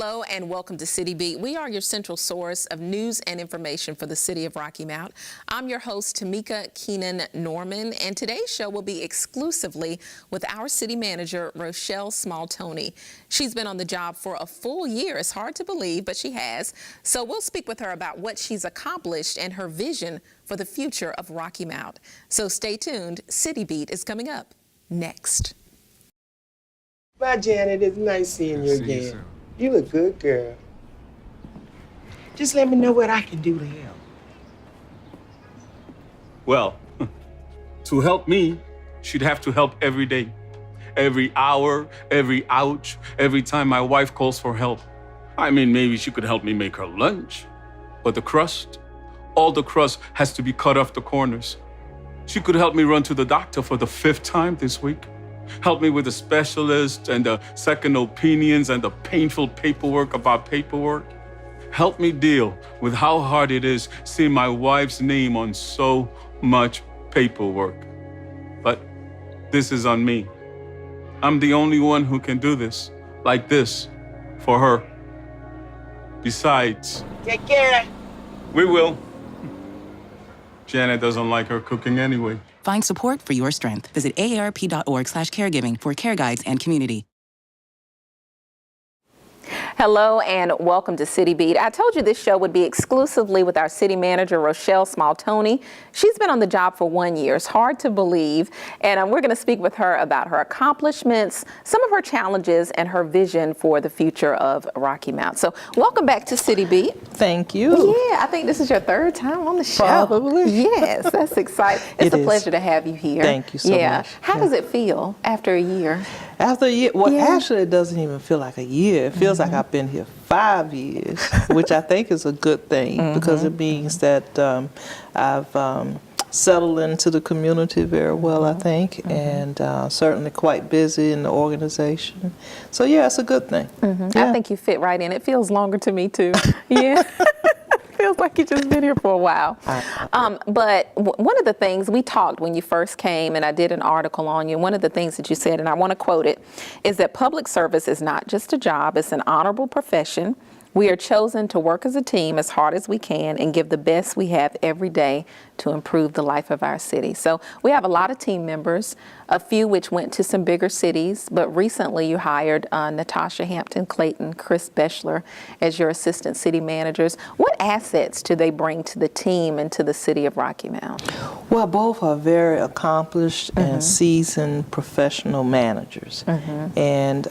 Hello and welcome to City Beat. We are your central source of news and information for the city of Rocky Mount. I'm your host, Tamika Keenan Norman, and today's show will be exclusively with our city manager, Rochelle Small-toney. She's been on the job for a full year. It's hard to believe, but she has. So we'll speak with her about what she's accomplished and her vision for the future of Rocky Mount. So stay tuned. City Beat is coming up next. Bye, Janet. It's nice seeing you again. You a good girl. Just let me know what I can do to help. Well, to help me, she'd have to help every day. Every hour, every ouch, every time my wife calls for help. I mean, maybe she could help me make her lunch. But the crust, all the crust has to be cut off the corners. She could help me run to the doctor for the 5th time this week. Help me with the specialist and the second opinions and the painful paperwork about paperwork. Help me deal with how hard it is seeing my wife's name on so much paperwork. But this is on me. I'm the only one who can do this, like this, for her. Besides, take care. We will. Janet doesn't like her cooking anyway. Find support for your strength. Visit aarp.org/caregiving for care guides and community. Hello and welcome to City Beat. I told you this show would be exclusively with our city manager, Rochelle Small-toney. She's been on the job for 1 year. It's hard to believe. And we're going to speak with her about her accomplishments, some of her challenges, and her vision for the future of Rocky Mount. So welcome back to City Beat. Thank you. Yeah, I think this is your 3rd time on the show. Probably. Yes, that's exciting. It's a pleasure to have you here. Thank you so much. How does it feel after a year? After a year, well, actually, it doesn't even feel like a year. It feels like I've been here 5 years, which I think is a good thing because it means that I've settled into the community very well, I think, and certainly quite busy in the organization. So, yeah, it's a good thing. Yeah. I think you fit right in. It feels longer to me, too. Yeah. Feels like you've just been here for a while. But one of the things we talked when you first came, and I did an article on you, one of the things that you said, and I want to quote it, is that public service is not just a job, it's an honorable profession. We are chosen to work as a team as hard as we can and give the best we have every day to improve the life of our city. So we have a lot of team members, a few which went to some bigger cities, but recently you hired Natasha Hampton-Clayton, Chris Beschler as your assistant city managers. What assets do they bring to the team and to the city of Rocky Mount? Well, both are very accomplished and seasoned professional managers. And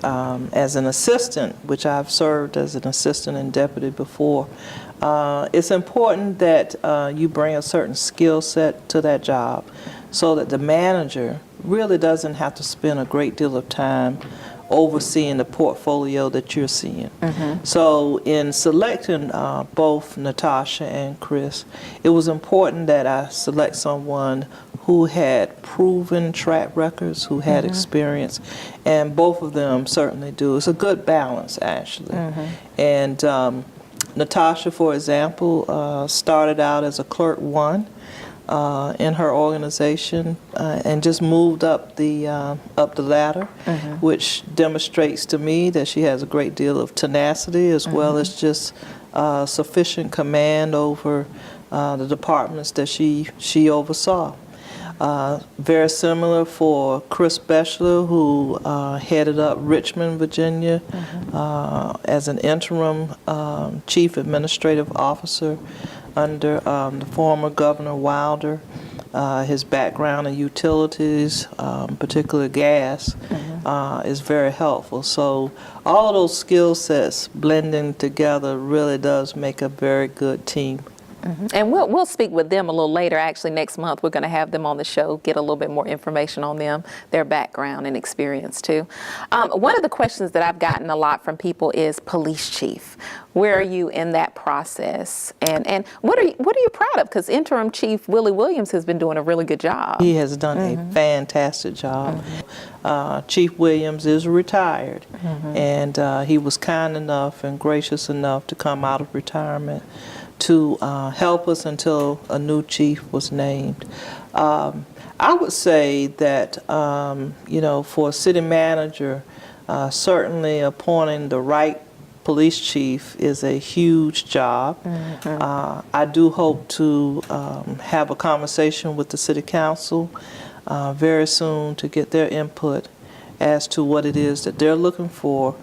as an assistant, which I've served as an assistant and deputy before, it's important that you bring a certain skill set to that job so that the manager really doesn't have to spend a great deal of time overseeing the portfolio that you're seeing. So in selecting both Natasha and Chris, it was important that I select someone who had proven track records, who had experience, and both of them certainly do. It's a good balance, actually. And Natasha, for example, started out as a clerk 1 in her organization and just moved up the ladder, which demonstrates to me that she has a great deal of tenacity as well as just sufficient command over the departments that she oversaw. Very similar for Chris Beschler, who headed up Richmond, Virginia, as an interim chief administrative officer under the former Governor Wilder. His background in utilities, particularly gas, is very helpful. So all of those skill sets blending together really does make a very good team. And we'll speak with them a little later. Actually, next month, we're going to have them on the show, get a little bit more information on them, their background and experience, too. One of the questions that I've gotten a lot from people is police chief. Where are you in that process? And what are you proud of? Because interim chief Willie Williams has been doing a really good job. He has done a fantastic job. Chief Williams is retired, and he was kind enough and gracious enough to come out of retirement to help us until a new chief was named. I would say that, for a city manager, certainly appointing the right police chief is a huge job. I do hope to have a conversation with the city council very soon to get their input as to what it is that they're looking for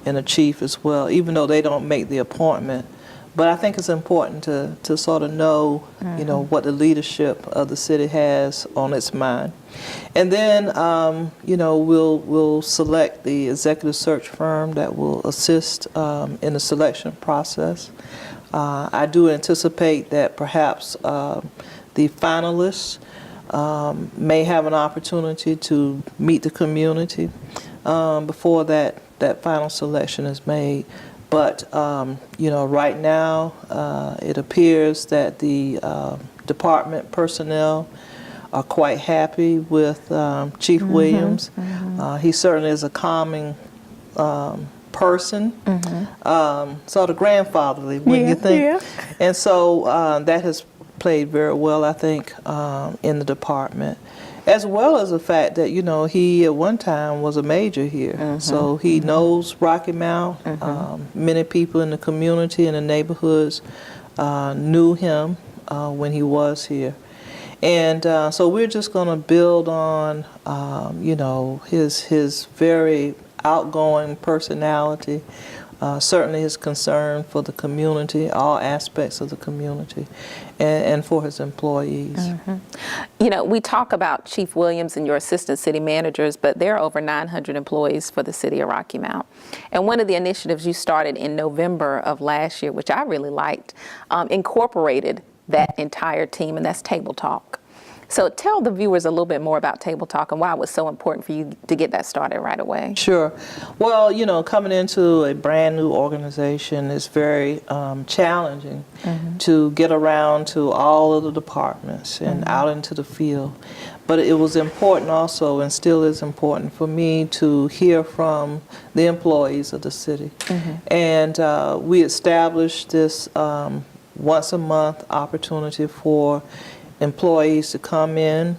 in a chief as well, even though they don't make the appointment. But I think it's important to sort of know, you know, what the leadership of the city has on its mind. And then, you know, we'll select the executive search firm that will assist in the selection process. I do anticipate that perhaps the finalists may have an opportunity to meet the community before that final selection is made. But, you know, right now it appears that the department personnel are quite happy with Chief Williams. He certainly is a calming person, sort of grandfatherly, when you think. Yeah. And so that has played very well, I think, in the department, as well as the fact that, you know, he at one time was a major here. So he knows Rocky Mount. Many people in the community and the neighborhoods knew him when he was here. And so we're just going to build on, you know, his very outgoing personality, certainly his concern for the community, all aspects of the community, and for his employees. You know, we talk about Chief Williams and your assistant city managers, but there are over 900 employees for the city of Rocky Mount. And one of the initiatives you started in November of last year, which I really liked, incorporated that entire team, and that's Table Talk. So tell the viewers a little bit more about Table Talk and why it was so important for you to get that started right away. Sure. Well, you know, coming into a brand new organization is very challenging to get around to all of the departments and out into the field. But it was important also, and still is important, for me to hear from the employees of the city. And we established this once a month opportunity for employees to come in,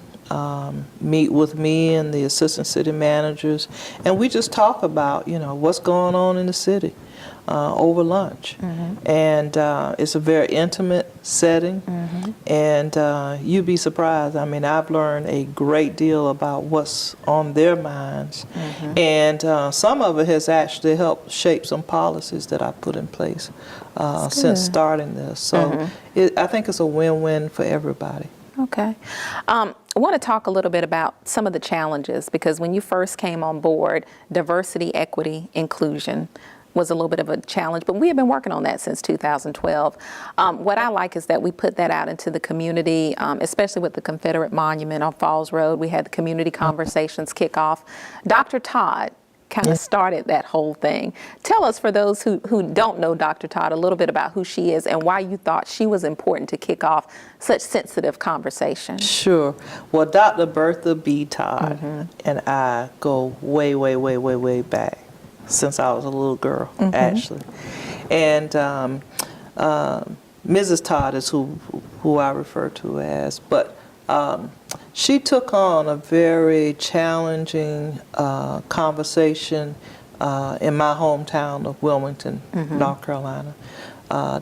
meet with me and the assistant city managers, and we just talk about, you know, what's going on in the city over lunch. And it's a very intimate setting, and you'd be surprised. I mean, I've learned a great deal about what's on their minds, and some of it has actually helped shape some policies that I put in place since starting this. So I think it's a win-win for everybody. Okay. I want to talk a little bit about some of the challenges, because when you first came on board, diversity, equity, inclusion was a little bit of a challenge, but we have been working on that since 2012. What I like is that we put that out into the community, especially with the Confederate Monument on Falls Road. We had the community conversations kick off. Dr. Todd kind of started that whole thing. Tell us, for those who don't know Dr. Todd, a little bit about who she is and why you thought she was important to kick off such sensitive conversation. Sure. Well, Dr. Bertha B. Todd and I go way, way, way, way, way back, since I was a little girl, actually. And Mrs. Todd is who I refer to as, but she took on a very challenging conversation in my hometown of Wilmington, North Carolina,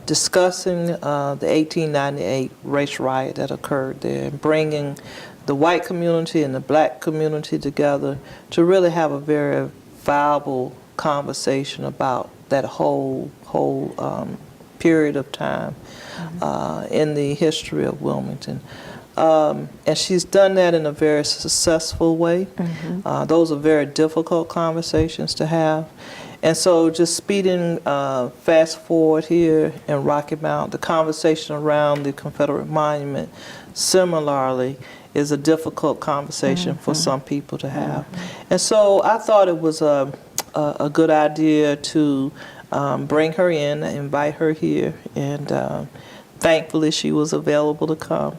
discussing the 1898 race riot that occurred there, and bringing the white community and the black community together to really have a very viable conversation about that whole period of time in the history of Wilmington. And she's done that in a very successful way. Those are very difficult conversations to have. And so just speeding fast forward here in Rocky Mount, the conversation around the Confederate Monument similarly is a difficult conversation for some people to have. And so I thought it was a good idea to bring her in, invite her here, and thankfully she was available to come.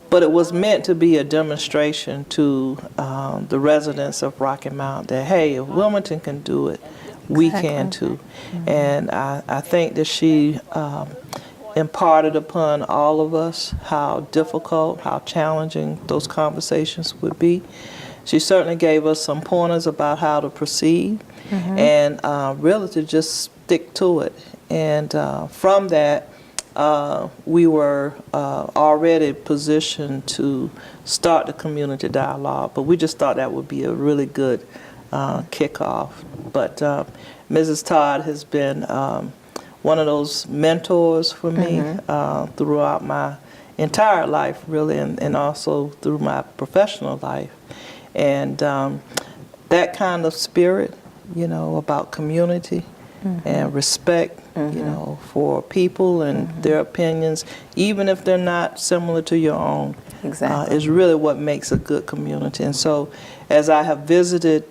But it was meant to be a demonstration to the residents of Rocky Mount that, hey, if Wilmington can do it, we can too. And I think that she imparted upon all of us how difficult, how challenging those conversations would be. she certainly gave us some pointers about how to proceed, and really to just stick to it. And from that, we were already positioned to start the community dialogue, but we just thought that would be a really good kickoff. But Mrs. Todd has been one of those mentors for me throughout my entire life, really, and also through my professional life. And that kind of spirit, you know, about community and respect, you know, for people and their opinions, even if they're not similar to your own, is really what makes a good community. And so as I have visited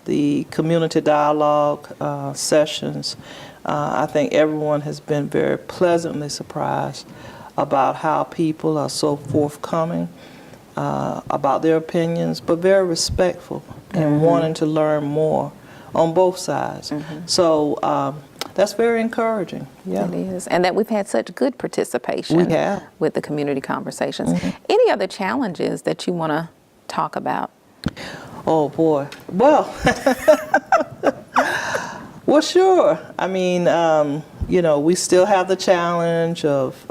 the community dialogue sessions, I think everyone has been very pleasantly surprised about how people are so forthcoming about their opinions, but very respectful and wanting to learn more on both sides. So that's very encouraging. Yeah, it is, and that we've had such good participation with the community conversations. Any other challenges that you want to talk about? Oh boy, well, well, sure. I mean, you know, we still have the challenge of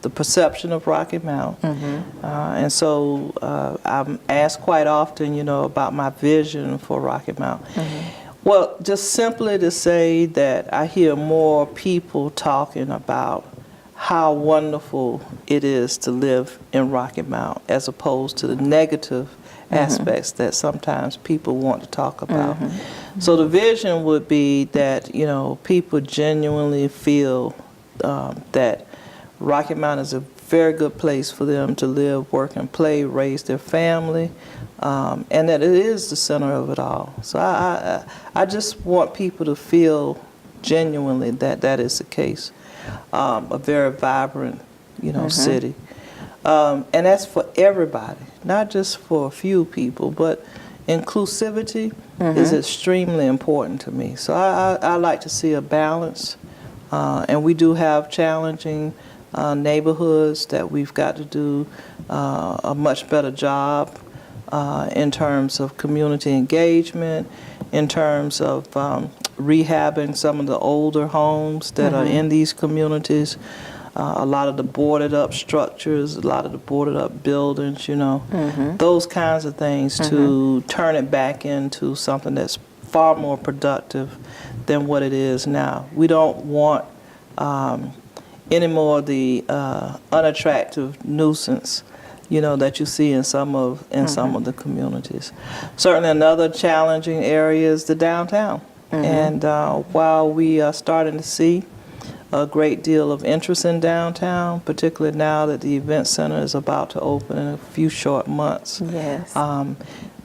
the perception of Rocky Mount. And so I'm asked quite often, you know, about my vision for Rocky Mount. Well, just simply to say that I hear more people talking about how wonderful it is to live in Rocky Mount as opposed to the negative aspects that sometimes people want to talk about. So the vision would be that, you know, people genuinely feel that Rocky Mount is a very good place for them to live, work, and play, raise their family, and that it is the center of it all. So I just want people to feel genuinely that that is the case. A very vibrant, you know, city. And that's for everybody, not just for a few people, but inclusivity is extremely important to me. So I like to see a balance, and we do have challenging neighborhoods that we've got to do a much better job in terms of community engagement, in terms of rehabbing some of the older homes that are in these communities. A lot of the boarded up structures, a lot of the boarded up buildings, you know, those kinds of things to turn it back into something that's far more productive than what it is now. We don't want any more of the unattractive nuisance, you know, that you see in some of the communities. Certainly another challenging area is the downtown. And while we are starting to see a great deal of interest in downtown, particularly now that the event center is about to open in a few short months.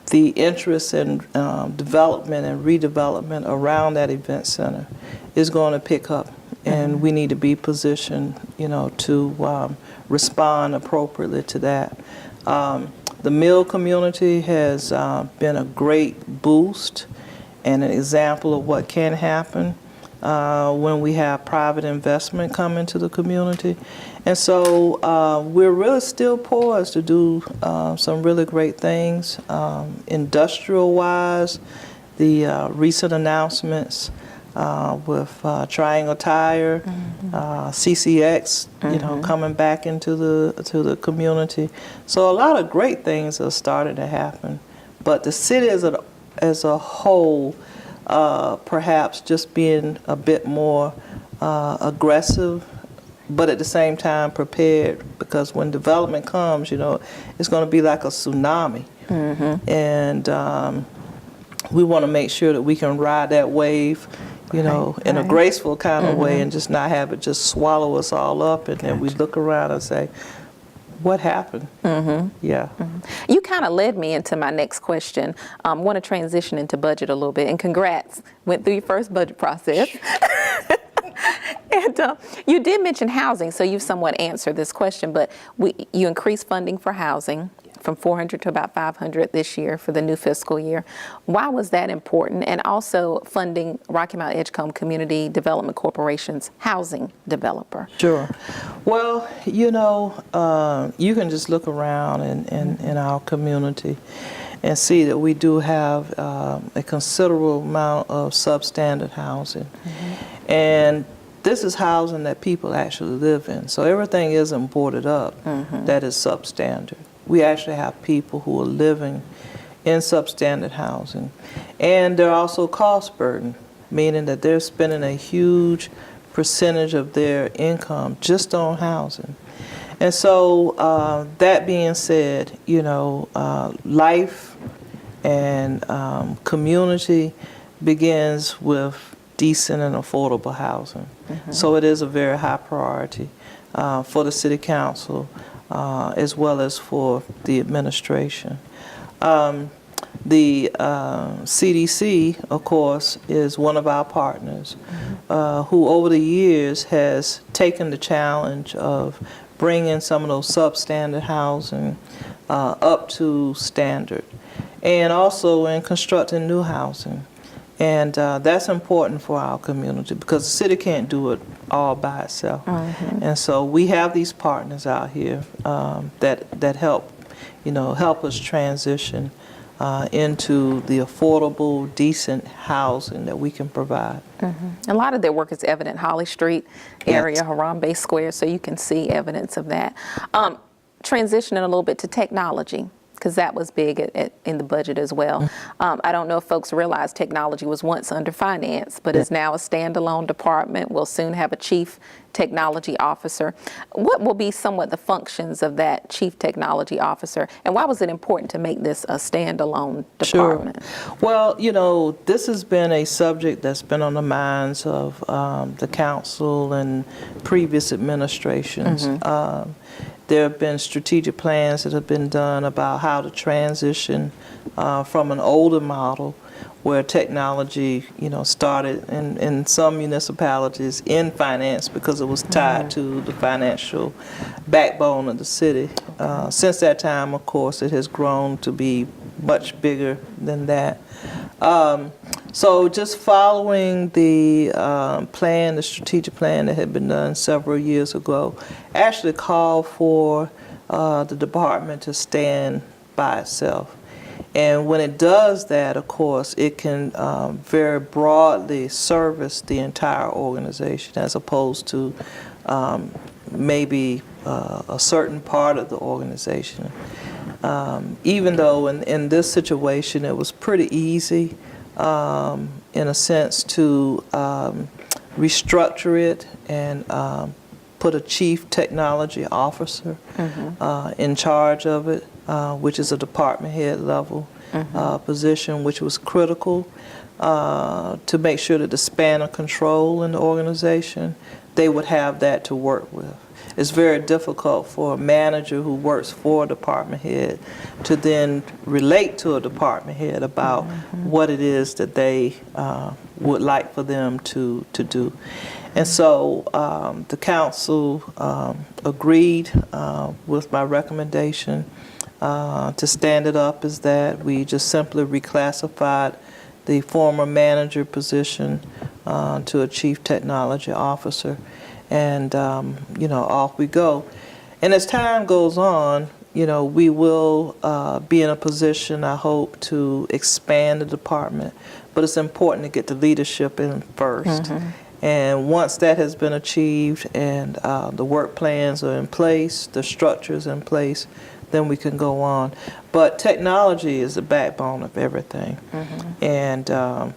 The interest in development and redevelopment around that event center is going to pick up, and we need to be positioned, you know, to respond appropriately to that. The Mill community has been a great boost and an example of what can happen when we have private investment come into the community. And so we're really still poised to do some really great things. Industrial-wise, the recent announcements with Triangle Tire, CCX, you know, coming back into the community. So a lot of great things are starting to happen. But the city as a whole, perhaps just being a bit more aggressive, but at the same time prepared, because when development comes, you know, it's going to be like a tsunami. And we want to make sure that we can ride that wave, you know, in a graceful kind of way, and just not have it just swallow us all up, and then we look around and say, what happened? You kind of led me into my next question. Want to transition into budget a little bit, and congrats, went through your first budget process. And you did mention housing, so you've somewhat answered this question, but you increased funding for housing from 400 to about 500 this year for the new fiscal year. Why was that important? And also funding Rocky Mount Edgecombe Community Development Corporation's housing developer. Sure. Well, you know, you can just look around in our community, and see that we do have a considerable amount of substandard housing. And this is housing that people actually live in. So everything isn't boarded up that is substandard. We actually have people who are living in substandard housing. And they're also cost burden, meaning that they're spending a huge percentage of their income just on housing. And so that being said, you know, life and community begins with decent and affordable housing. So it is a very high priority for the City Council as well as for the administration. The CDC, of course, is one of our partners who over the years has taken the challenge of bringing some of those substandard housing up to standard, and also in constructing new housing. And that's important for our community because the city can't do it all by itself. And so we have these partners out here that help, you know, help us transition into the affordable, decent housing that we can provide. A lot of their work is evident Holly Street area, Harambe Square, so you can see evidence of that. Transitioning a little bit to technology, because that was big in the budget as well. I don't know if folks realize technology was once under finance, but is now a standalone department. We'll soon have a chief technology officer. What will be somewhat the functions of that chief technology officer, and why was it important to make this a standalone department? Sure. Well, you know, this has been a subject that's been on the minds of the council and previous administrations. There have been strategic plans that have been done about how to transition from an older model where technology, you know, started in some municipalities in finance because it was tied to the financial backbone of the city. Since that time, of course, it has grown to be much bigger than that. So just following the plan, the strategic plan that had been done several years ago, actually called for the department to stand by itself. And when it does that, of course, it can very broadly service the entire organization as opposed to maybe a certain part of the organization. Even though in this situation it was pretty easy in a sense to restructure it and put a chief technology officer in charge of it, which is a department head level position, which was critical to make sure that the span of control in the organization, they would have that to work with. It's very difficult for a manager who works for a department head to then relate to a department head about what it is that they would like for them to do. And so the council agreed with my recommendation to stand it up as that. We just simply reclassified the former manager position to a chief technology officer. And, you know, off we go. And as time goes on, you know, we will be in a position, I hope, to expand the department. But it's important to get the leadership in first. And once that has been achieved and the work plans are in place, the structures in place, then we can go on. But technology is the backbone of everything. And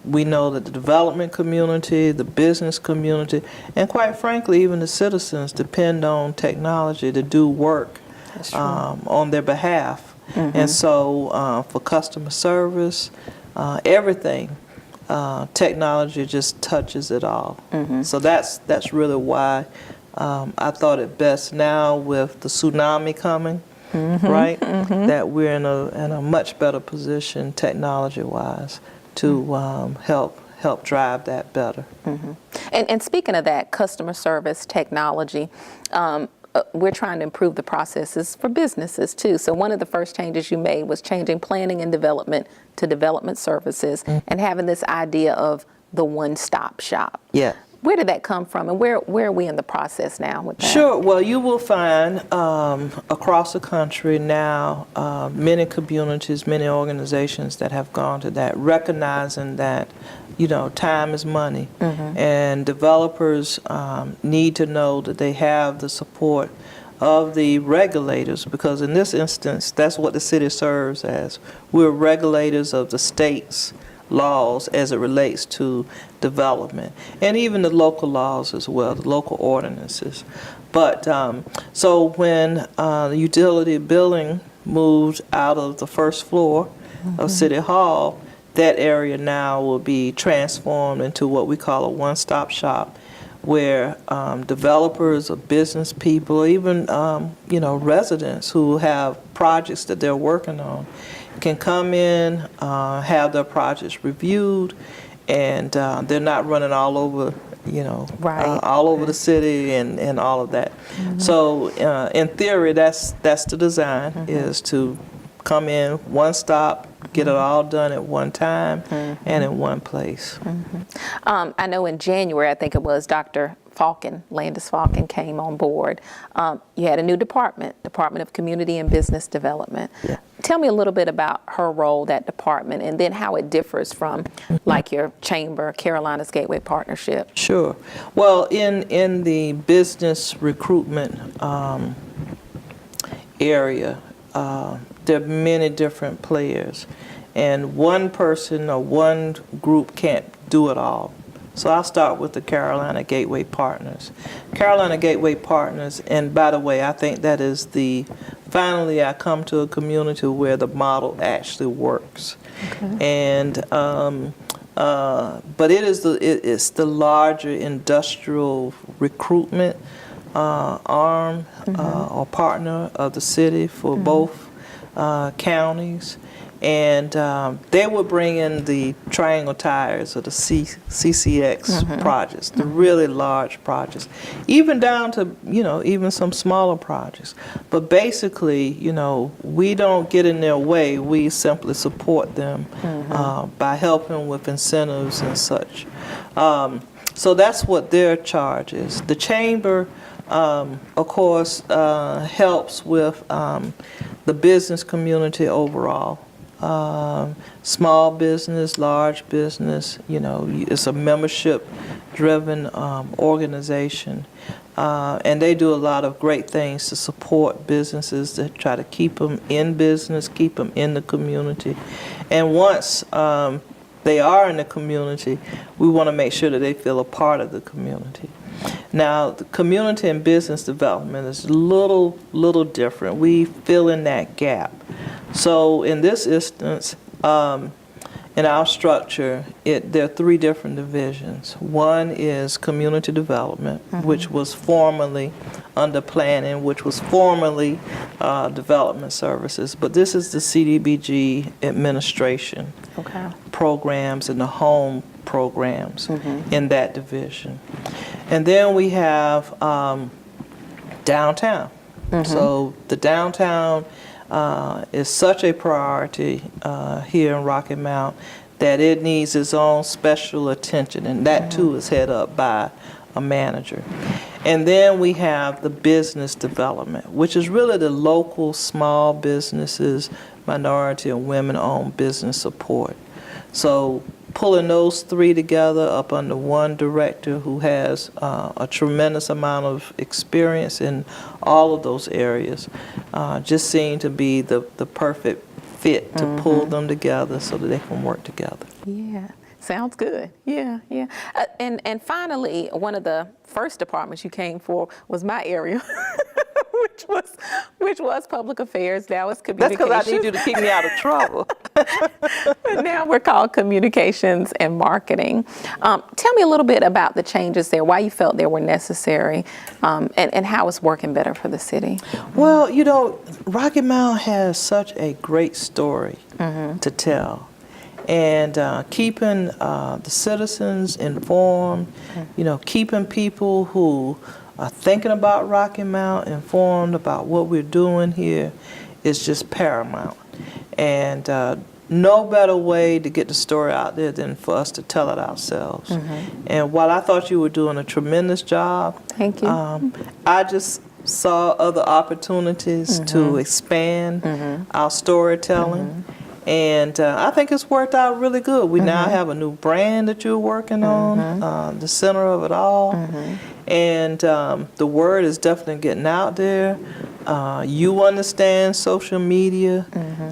we know that the development community, the business community, and quite frankly, even the citizens depend on technology to do work on their behalf. And so for customer service, everything, technology just touches it all. So that's really why I thought it best now with the tsunami coming, right? That we're in a much better position technology-wise to help drive that better. And speaking of that, customer service technology, we're trying to improve the processes for businesses too. So one of the first changes you made was changing planning and development to development services and having this idea of the one-stop shop. Yeah. Where did that come from, and where are we in the process now with that? Sure. Well, you will find across the country now many communities, many organizations that have gone to that, recognizing that, you know, time is money, and developers need to know that they have the support of the regulators, because in this instance, that's what the city serves as. We're regulators of the state's laws as it relates to development, and even the local laws as well, the local ordinances. But so when the utility building moved out of the first floor of City Hall, that area now will be transformed into what we call a one-stop shop, where developers or business people, even you know, residents who have projects that they're working on, can come in, have their projects reviewed, and they're not running all over, you know, all over the city and all of that. So in theory, that's the design, is to come in one stop, get it all done at one time and in one place. I know in January, I think it was, Dr. Falcon, Landis Falcon, came on board. You had a new Department of Community and Business Development. Yeah. Tell me a little bit about her role, that department, and then how it differs from like your chamber, Carolina's Gateway Partnership. Sure. Well, in the business recruitment area, there are many different players, and one person or one group can't do it all. So I'll start with the Carolina Gateway Partners. Carolina Gateway Partners, and by the way, I think that is finally I come to a community where the model actually works. And but it's the larger industrial recruitment arm or partner of the city for both counties. And they would bring in the triangle tires or the CCX projects, the really large projects, even down to, you know, even some smaller projects. But basically, you know, we don't get in their way. We simply support them by helping with incentives and such. So that's what their charge is. The chamber, of course, helps with the business community overall. Small business, large business, you know, it's a membership-driven organization. And they do a lot of great things to support businesses, to try to keep them in business, keep them in the community. And once they are in the community, we want to make sure that they feel a part of the community. Now, the community and business development is a little different. We fill in that gap. So in this instance, in our structure, there are three different divisions. One is community development, which was formerly under planning, which was formerly development services. But this is the CDBG administration programs and the home programs in that division. And then we have downtown. So the downtown is such a priority here in Rocky Mount that it needs its own special attention, and that too is headed up by a manager. And then we have the business development, which is really the local small businesses, minority and women-owned business support. So pulling those three together up under one director who has a tremendous amount of experience in all of those areas just seemed to be the perfect fit to pull them together so that they can work together. Yeah, sounds good. Yeah. And finally, one of the first departments you came for was my area, which was public affairs. Now it's communications. That's because I need you to keep me out of trouble. But now we're called communications and marketing. Tell me a little bit about the changes there, why you felt they were necessary, and how it's working better for the city. Well, you know, Rocky Mount has such a great story to tell. And keeping the citizens informed, you know, keeping people who are thinking about Rocky Mount informed about what we're doing here is just paramount. And no better way to get the story out there than for us to tell it ourselves. And while I thought you were doing a tremendous job, Thank you. I just saw other opportunities to expand our storytelling. And I think it's worked out really good. We now have a new brand that you're working on, the center of it all. And the word is definitely getting out there. You understand social media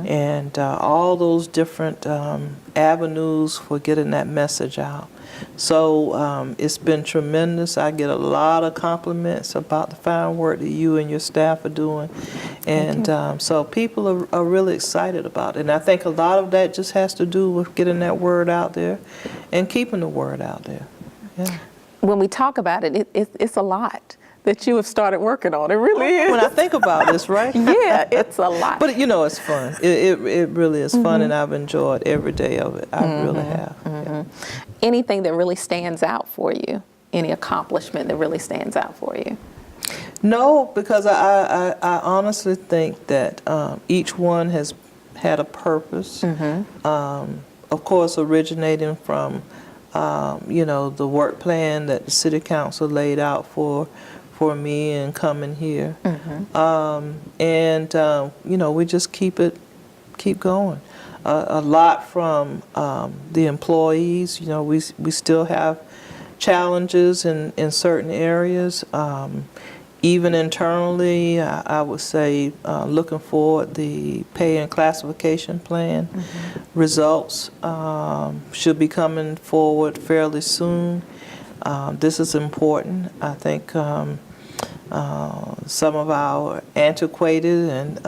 and all those different avenues for getting that message out. So it's been tremendous. I get a lot of compliments about the fine work that you and your staff are doing. And so people are really excited about it. And I think a lot of that just has to do with getting that word out there and keeping the word out there. Yeah. When we talk about it, it's a lot that you have started working on. It really is. When I think about this, right? Yeah, it's a lot. But you know, it's fun. It really is fun, and I've enjoyed every day of it. I really have. Yeah. Anything that really stands out for you? Any accomplishment that really stands out for you? No, because I honestly think that each one has had a purpose. Of course, originating from you know, the work plan that the city council laid out for me and coming here. And you know, we just keep going. A lot from the employees. You know, we still have challenges in certain areas. Even internally, I would say looking forward, the pay and classification plan results should be coming forward fairly soon. This is important. I think some of our antiquated and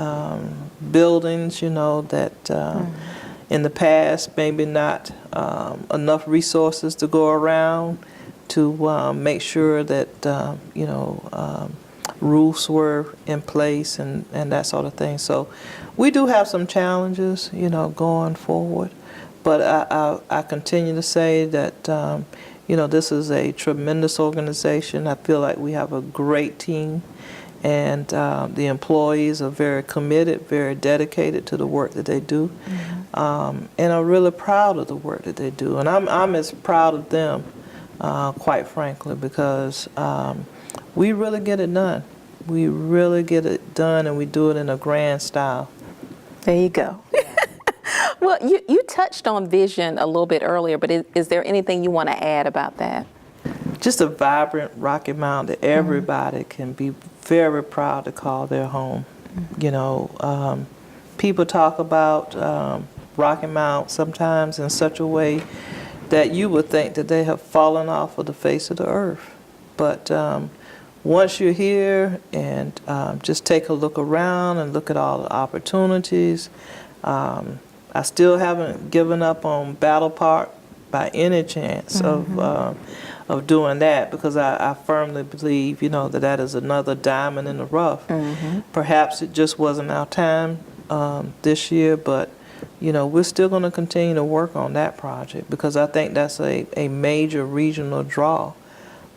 buildings, you know, that in the past maybe not enough resources to go around to make sure that you know, roofs were in place and that sort of thing. So we do have some challenges, you know, going forward. But I continue to say that you know, this is a tremendous organization. I feel like we have a great team, and the employees are very committed, very dedicated to the work that they do, and are really proud of the work that they do. And I'm as proud of them, quite frankly, because we really get it done. We really get it done, and we do it in a grand style. There you go. Well, you touched on vision a little bit earlier, but is there anything you want to add about that? Just a vibrant Rocky Mount that everybody can be very proud to call their home. You know, people talk about Rocky Mount sometimes in such a way that you would think that they have fallen off of the face of the earth. But once you're here and just take a look around and look at all the opportunities, I still haven't given up on Battle Park by any chance of doing that, because I firmly believe, you know, that is another diamond in the rough. Perhaps it just wasn't our time this year, but you know, we're still going to continue to work on that project, because I think that's a major regional draw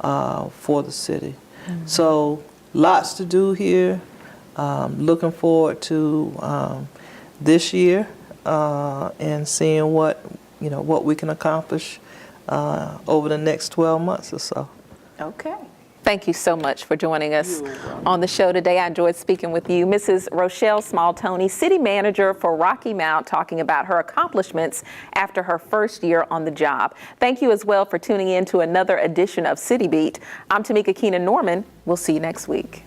for the city. So lots to do here. Looking forward to this year and seeing what we can accomplish over the next 12 months or so. Okay. Thank you so much for joining us on the show today. I enjoyed speaking with you. Mrs. Rochelle Small-Toney, City Manager for Rocky Mount, talking about her accomplishments after her first year on the job. Thank you as well for tuning in to another edition of City Beat. I'm Tamika Keenan Norman. We'll see you next week.